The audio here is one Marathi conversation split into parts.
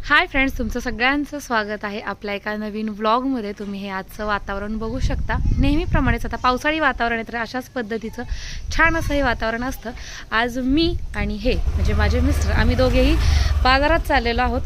हाय फ्रेंड्स, तुमचं सगळ्यांचं स्वागत आहे आपल्या एका नवीन व्लॉगमध्ये। तुम्ही हे आजचं वातावरण बघू शकता। नेहमीप्रमाणेच आता पावसाळी वातावरण आहे, तर अशाच पद्धतीचं छान असं हे वातावरण असतं। आज मी आणि हे म्हणजे माझे मिस्टर आम्ही दोघेही बाजारात चाललेलो आहोत।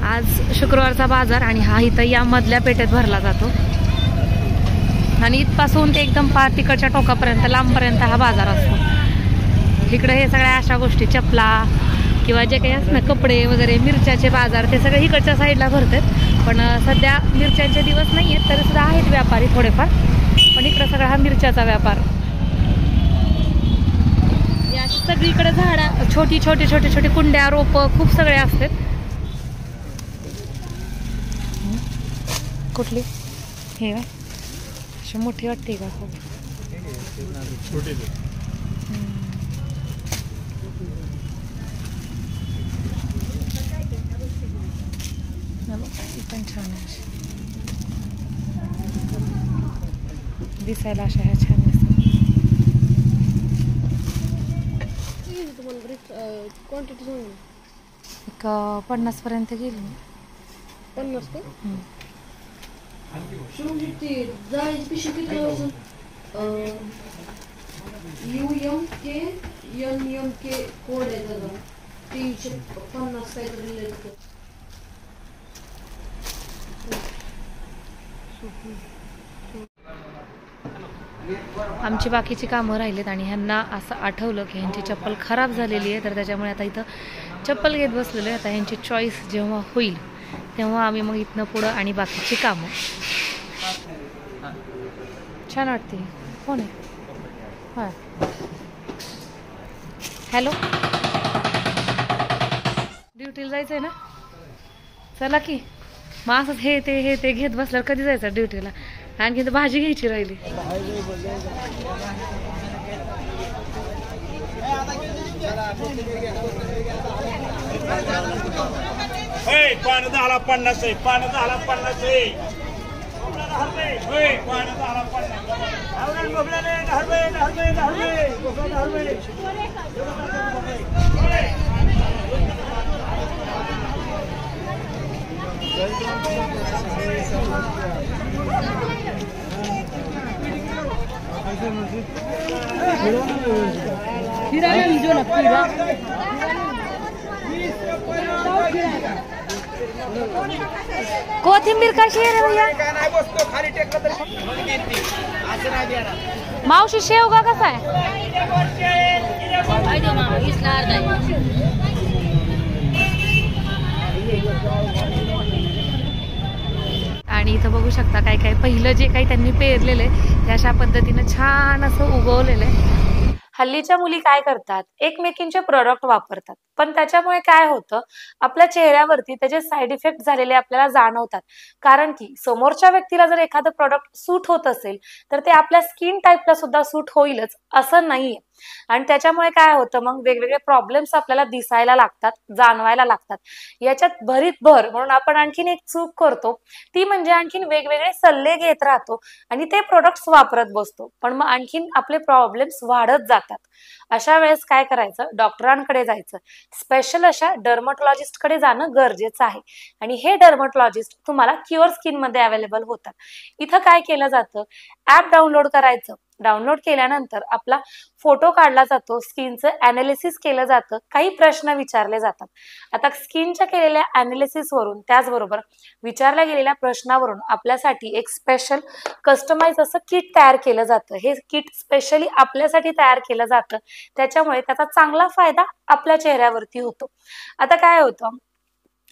आज शुक्रवारचा बाजार आणि हा इथं या मधल्या पेठेत भरला जातो आणि इथपासून ते एकदम पार तिकडच्या टोकापर्यंत लांबपर्यंत हा बाजार असतो। इकडे हे सगळ्या अशा गोष्टी चपला किंवा जे काही असतं ना कपडे वगैरे मिरच्याचे बाजार ते सगळे इकडच्या साईडला भरतात। पण सध्या मिरच्यांचे दिवस नाही आहेत, तरी सुद्धा आहेत व्यापारी थोडेफार। पण इकडे सगळा हा मिरच्याचा व्यापार। या सगळीकडे झाडं छोटी छोटे छोटे छोटे कुंड्या रोपं खूप सगळे असतात। कुठली हे अशी मोठी वाटते का? पण छान आहे, दिसायला अशा ह्या छान दिसतात। एक 50 पर्यंत गेली। 50 का? ती जायची पिशवी किती वाजून UMK कोड आहे त्याचा 350 काहीतरी लिहिलं तिथं। आमची बाकीची कामं राहिलीत आणि ह्यांना असं आठवलं की ह्यांची चप्पल खराब झालेली आहे, तर त्याच्यामुळे आता इथं चप्पल घेत बसलेलो आहे। आता ह्यांची चॉईस जेव्हा होईल तेव्हा आम्ही मग इथनं पुढं आणि बाकीची कामं। छान वाटते। कोण आहे? हां, हॅलो, ड्युटीला जायचं आहे ना? चला की मग असंच हे ते घेत बसल्यावर कधी जायचं ड्युटीला? आणखी तर भाजी घ्यायची राहिली। पाणी 10ला 50 आहे, पाणी 10ला 50 आहे। पाणी 10ला कोथिंबीर कशी आहे रे भैया? मावशी शेवगा कसा आहे? आणि इथं बघू शकता काय काय पहिलं जे काही त्यांनी पेरलेलं आहे ते अशा पद्धतीनं छान असं उगवलेलं आहे। हल्लीच्या मुली काय करतात, एकमेकींचे प्रोडक्ट वापरतात, पण त्याच्यामुळे काय होतं, आपल्या चेहऱ्यावरती त्याचे साईड इफेक्ट झालेले आपल्याला जाणवतात। कारण की समोरच्या व्यक्तीला जर एखादं प्रोडक्ट सूट होत असेल तर ते आपल्या स्किन टाईपला सुद्धा सूट होईलच असं नाहीये। आणि त्याच्यामुळे काय होतं, मग वेगवेगळे प्रॉब्लेम्स आपल्याला दिसायला लागतात, जाणवायला लागतात। याच्यात भरीत भर म्हणून आपण आणखीन एक चूक करतो, ती म्हणजे आणखीन वेगवेगळे सल्ले घेत राहतो आणि ते प्रोडक्ट्स वापरत बसतो, पण मग आणखीन आपले प्रॉब्लेम्स वाढत जातात। अशा वेळेस काय करायचं, डॉक्टरांकडे जायचं। स्पेशल अशा डर्मटॉलॉजिस्टकडे जाणं गरजेचं आहे आणि हे डर्मटॉलॉजिस्ट तुम्हाला क्युअर स्किन मध्ये अवेलेबल होतात। इथं काय केलं जातं, ऍप डाउनलोड करायचं। डाउनलोड केल्यानंतर आपला फोटो काढला जातो, स्किनचं अनालिसिस केलं जातं, काही प्रश्न विचारले जातात। आता स्किनच्या केलेल्या अनालिसिस वरून त्याचबरोबर विचारल्या गेलेल्या प्रश्नावरून आपल्यासाठी एक स्पेशल कस्टमाइज असं किट तयार केलं जातं। हे किट स्पेशली आपल्यासाठी तयार केलं जातं, त्याच्यामुळे त्याचा चांगला फायदा आपल्या चेहऱ्यावरती होतो। आता काय होतं,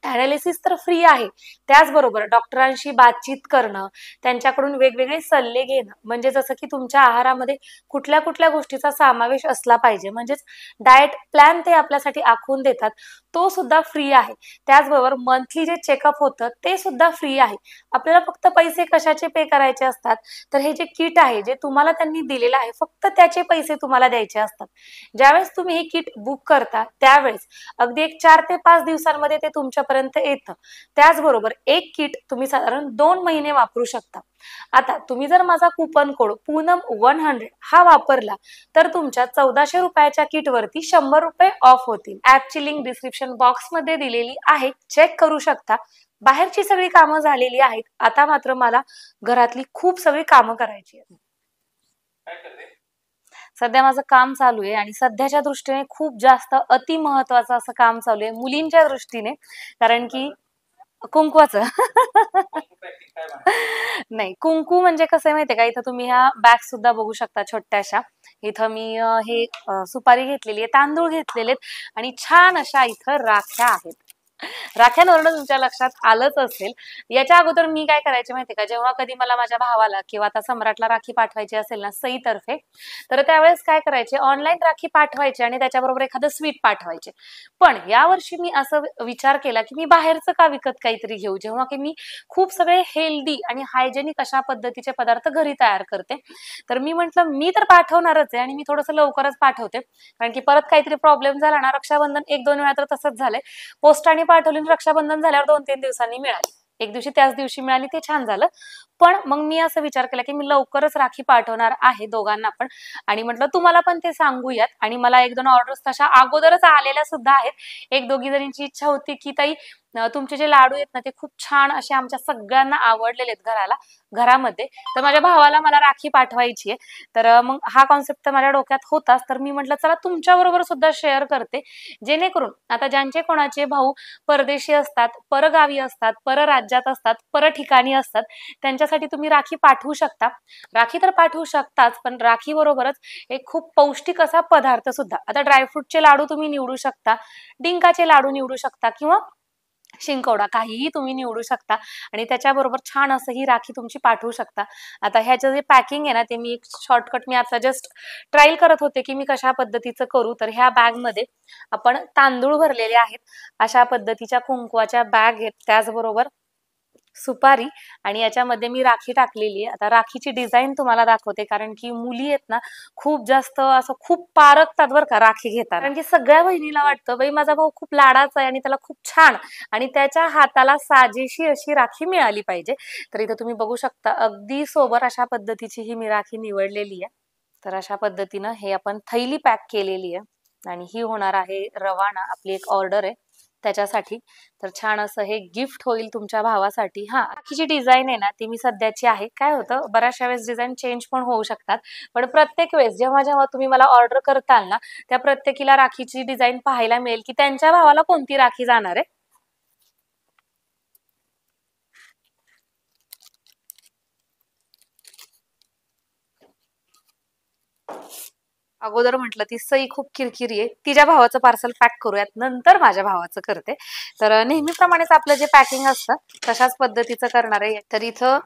अनालिसिस तर फ्री आहे, त्याचबरोबर डॉक्टरांशी बातचीत करणं, त्यांच्याकडून वेगवेगळे सल्ले घेणं, म्हणजे जसं की तुमच्या आहारामध्ये कुठल्या कुठल्या गोष्टीचा समावेश असला पाहिजे, म्हणजेच डाएट प्लॅन ते आपल्यासाठी आखून देतात, तो सुद्धा फ्री आहे। त्याचबरोबर मंथली जे चेकअप होतं ते सुद्धा फ्री आहे। आपल्याला फक्त पैसे कशाचे पे करायचे असतात, तर हे जे किट आहे जे तुम्हाला त्यांनी दिलेलं आहे फक्त त्याचे पैसे तुम्हाला द्यायचे असतात। ज्यावेळेस तुम्ही हे किट बुक करता त्यावेळेस अगदी एक 4 ते 5 दिवसांमध्ये ते तुमच्यापर्यंत येतं। त्याचबरोबर एक किट तुम्ही साधारण 2 महिने वापरू शकता। आता तुम्ही जर माझा कुपन कोड पूनम100 हा वापरला तर तुमच्या 1400 रुपयाच्या किटवरती 100 रुपये ऑफ होतील. ऍपची लिंक डिस्क्रिप्शन बॉक्स मध्ये दिलेली आहे, चेक करू शकता. बाहेरची सगळी कामं झालेली आहेत, आता मात्र मला घरातली खूप सगळी कामं करायची आहेत. सध्या माझं काम चालू आहे आणि सध्याच्या दृष्टीने खूप जास्त अति महत्वाचं असं काम चालू आहे मुलींच्या दृष्टीने, कारण की कुंकवाचं नाही, कुंकू म्हणजे कसं आहे माहितीये का, इथं तुम्ही ह्या बॅग सुद्धा बघू शकता छोट्याशा. इथं मी हे सुपारी घेतलेली आहे, तांदूळ घेतलेले आहेत आणि छान अशा इथं राख्या आहेत. राख्यांवरून तुमच्या लक्षात आलंच असेल. याच्या अगोदर मी काय करायचे माहितीये का, जेव्हा कधी मला माझ्या भावाला किंवा आता सम्राटला राखी पाठवायची असेल ना सईतर्फे, तर त्यावेळेस काय करायचे, ऑनलाईन राखी पाठवायचे आणि त्याच्याबरोबर एखादं स्वीट पाठवायचे. पण यावर्षी मी असं विचार केला की मी बाहेरचं का विकत काहीतरी घेऊ, जेव्हा की मी खूप सगळे हेल्दी आणि हायजेनिक अशा पद्धतीचे पदार्थ घरी तयार करते. तर मी म्हंटल मी तर पाठवणारच आहे आणि मी थोडंसं लवकरच पाठवते, कारण की परत काहीतरी प्रॉब्लेम झाला ना, रक्षाबंधन 1-2 वेळा तर तसंच झालंय, पोस्टाने पाठवली, रक्षाबंधन झाल्यावर 2-3 दिवसांनी मिळाली. एक दिवशी त्याच दिवशी मिळाली, ते छान झालं. पण मग मी असं विचार केला की मी लवकरच राखी पाठवणार आहे दोघांना पण, आणि म्हटलं तुम्हाला पण ते सांगूयात. आणि मला 1-2 ऑर्डर्स तशा अगोदरच आलेल्या सुद्धा आहेत. 1-2 जणींची इच्छा होती की ताई तुमचे जे लाडू आहेत ना ते खूप छान असे आमच्या सगळ्यांना आवडलेले आहेत घरामध्ये, तर माझ्या भावाला मला राखी पाठवायची आहे. तर मग हा कॉन्सेप्ट माझ्या डोक्यात होताच, तर मी म्हटलं चला तुमच्या बरोबर सुद्धा शेअर करते, जेणेकरून आता ज्यांचे कोणाचे भाऊ परदेशी असतात, परगावी असतात, परराज्यात असतात, पर ठिकाणी असतात, त्यांच्यासाठी तुम्ही राखी पाठवू शकता. राखी तर पाठवू शकताच, पण राखी बरोबरच एक खूप पौष्टिक असा पदार्थ सुद्धा. आता ड्रायफ्रूटचे लाडू तुम्ही निवडू शकता, डिंकाचे लाडू निवडू शकता किंवा शिंकवडा, काहीही तुम्ही निवडू शकता आणि त्याच्याबरोबर छान असं ही राखी तुमची पाठवू शकता. आता ह्याचं जे पॅकिंग आहे ना, ते मी एक शॉर्टकट मी आता जस्ट ट्रायल करत होते की मी कशा पद्धतीचं करू. तर ह्या बॅग मध्ये आपण तांदूळ भरलेले आहेत, अशा पद्धतीच्या कुंकवाच्या बॅग आहेत, त्याचबरोबर सुपारी, आणि याच्यामध्ये मी राखी टाकलेली आहे. आता राखीची डिझाईन तुम्हाला दाखवते, कारण की मुली आहेत ना खूप जास्त असं खूप पारखतात बरं का राखी घेतात, कारण की सगळ्या बहिणीला वाटतं बाई माझा भाऊ खूप लाडाचा आहे आणि त्याला खूप छान आणि त्याच्या हाताला साजेशी अशी राखी मिळाली पाहिजे. तर इथं तुम्ही बघू शकता अगदी सोबर अशा पद्धतीची ही मी राखी निवडलेली आहे. तर अशा पद्धतीनं हे आपण थैली पॅक केलेली आहे आणि ही होणार आहे रवाना, आपली एक ऑर्डर आहे त्याच्यासाठी. तर छान असं हे गिफ्ट होईल तुमच्या भावासाठी. हा, राखीची डिझाईन आहे ना ती मी सध्याची आहे. काय होतं, बऱ्याचशा वेळेस डिझाईन चेंज पण होऊ शकतात, पण प्रत्येक वेळेस जेव्हा जेव्हा तुम्ही मला ऑर्डर करताल ना, त्या प्रत्येकीला राखीची डिझाईन पाहायला मिळेल की त्यांच्या भावाला कोणती राखी जाणार आहे. अगोदर म्हटलं ती सई खूप किरकिरी आहे, तिच्या भावाचं पार्सल पॅक करूयात, नंतर माझ्या भावाचं करते. तर नेहमीप्रमाणेच आपलं जे पॅकिंग असतं तशाच पद्धतीचं करणार आहे. तर इथं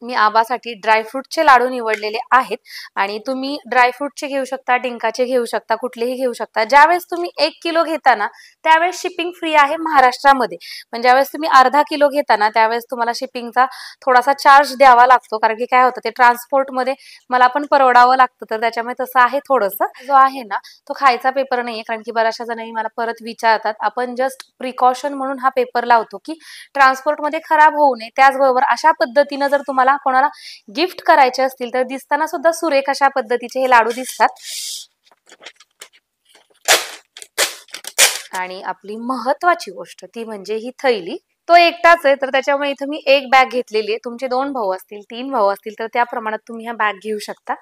मी आबासाठी ड्रायफ्रूटचे लाडू निवडलेले आहेत आणि तुम्ही ड्रायफ्रूटचे घेऊ शकता, डिंकाचे घेऊ शकता, कुठलेही घेऊ शकता. ज्यावेळेस तुम्ही 1 किलो घेता ना त्यावेळेस शिपिंग फ्री आहे महाराष्ट्रामध्ये, पण ज्यावेळेस तुम्ही अर्धा किलो घेता ना त्यावेळेस तुम्हाला शिपिंगचा थोडासा चार्ज द्यावा लागतो, कारण की काय होतं ते ट्रान्सपोर्टमध्ये मला पण परवडावं लागतं. तर त्याच्यामुळे तसं आहे थोडंसं. जो आहे ना तो खायचा पेपर नाहीये, कारण की बऱ्याचशा जणांनी मला परत विचारतात. आपण जस्ट प्रिकॉशन म्हणून हा पेपर लावतो की ट्रान्सपोर्टमध्ये खराब होऊ नये. त्याचबरोबर अशा पद्धतीनं जर तुम्हाला कोणाला गिफ्ट करायचे असतील तर दिसताना सुद्धा सुरेख अशा पद्धतीचे हे लाडू दिसतात. आणि आपली महत्वाची गोष्ट ती म्हणजे ही थैली. तो एकटाच आहे तर त्याच्यामुळे इथं मी एक बॅग घेतलेली आहे. तुमचे 2 भाऊ असतील, 3 भाऊ असतील तर त्या प्रमाणात तुम्ही ह्या बॅग घेऊ शकता.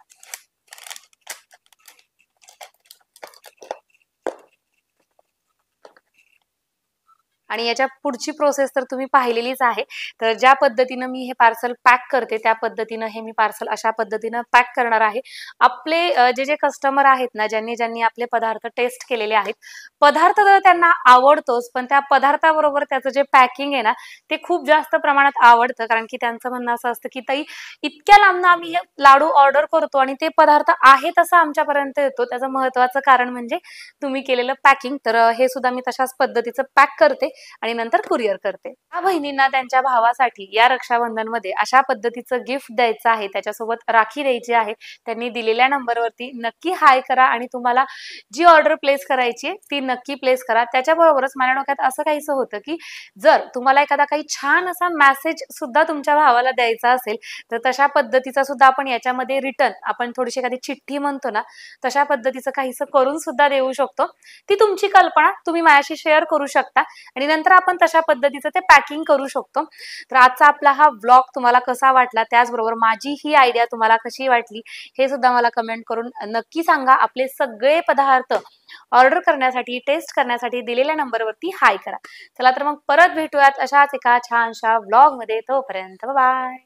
आणि याच्या पुढची प्रोसेस तर तुम्ही पाहिलेलीच आहे. तर ज्या पद्धतीनं मी हे पार्सल पॅक करते त्या पद्धतीनं हे मी पार्सल अशा पद्धतीनं पॅक करणार आहे. आपले जे कस्टमर आहेत ना, ज्यांनी आपले पदार्थ टेस्ट केलेले आहेत, पदार्थ तर त्यांना आवडतोच, पण त्या पदार्थाबरोबर त्याचं जे पॅकिंग आहे ना ते खूप जास्त प्रमाणात आवडतं, कारण की त्यांचं म्हणणं असं असतं की ताई इतक्या लांबनं आम्ही हे लाडू ऑर्डर करतो आणि ते पदार्थ आहे तसं आमच्यापर्यंत येतो, त्याचं महत्वाचं कारण म्हणजे तुम्ही केलेलं पॅकिंग. तर हे सुद्धा मी तशाच पद्धतीचं पॅक करते आणि नंतर कुरिअर करते. या बहिणींना त्यांच्या भावासाठी या रक्षाबंधन मध्ये अशा पद्धतीचं गिफ्ट द्यायचं आहे, त्याच्यासोबत राखी द्यायची आहे. त्यांनी दिलेल्या नंबरवरती नक्की हाय करा आणि तुम्हाला जी ऑर्डर प्लेस करायची आहे ती नक्की प्लेस करा. त्याच्याबरोबरच माझ्या डोक्यात असं काहीसं होतं की जर तुम्हाला एखादा काही छान असा मेसेज सुद्धा तुमच्या भावाला द्यायचा असेल तर तशा पद्धतीचा सुद्धा आपण याच्यामध्ये रिटर्न आपण थोडीशी एखादी चिठ्ठी म्हणतो ना, तशा पद्धतीचं काहीसं करून सुद्धा देऊ शकतो. ती तुमची कल्पना तुम्ही माझ्याशी शेअर करू शकता आणि नंतर आपण तशा पद्धतीचं ते पॅकिंग करू शकतो. तर आजचा आपला हा व्लॉग तुम्हाला कसा वाटला, त्याचबरोबर माझी ही आयडिया तुम्हाला कशी वाटली हे सुद्धा मला कमेंट करून नक्की सांगा. आपले सगळे पदार्थ ऑर्डर करण्यासाठी, टेस्ट करण्यासाठी दिलेल्या नंबरवरती हाय करा. चला तर मग परत भेटूयात अशाच एका छानशा व्लॉग मध्ये. तोपर्यंत बाय.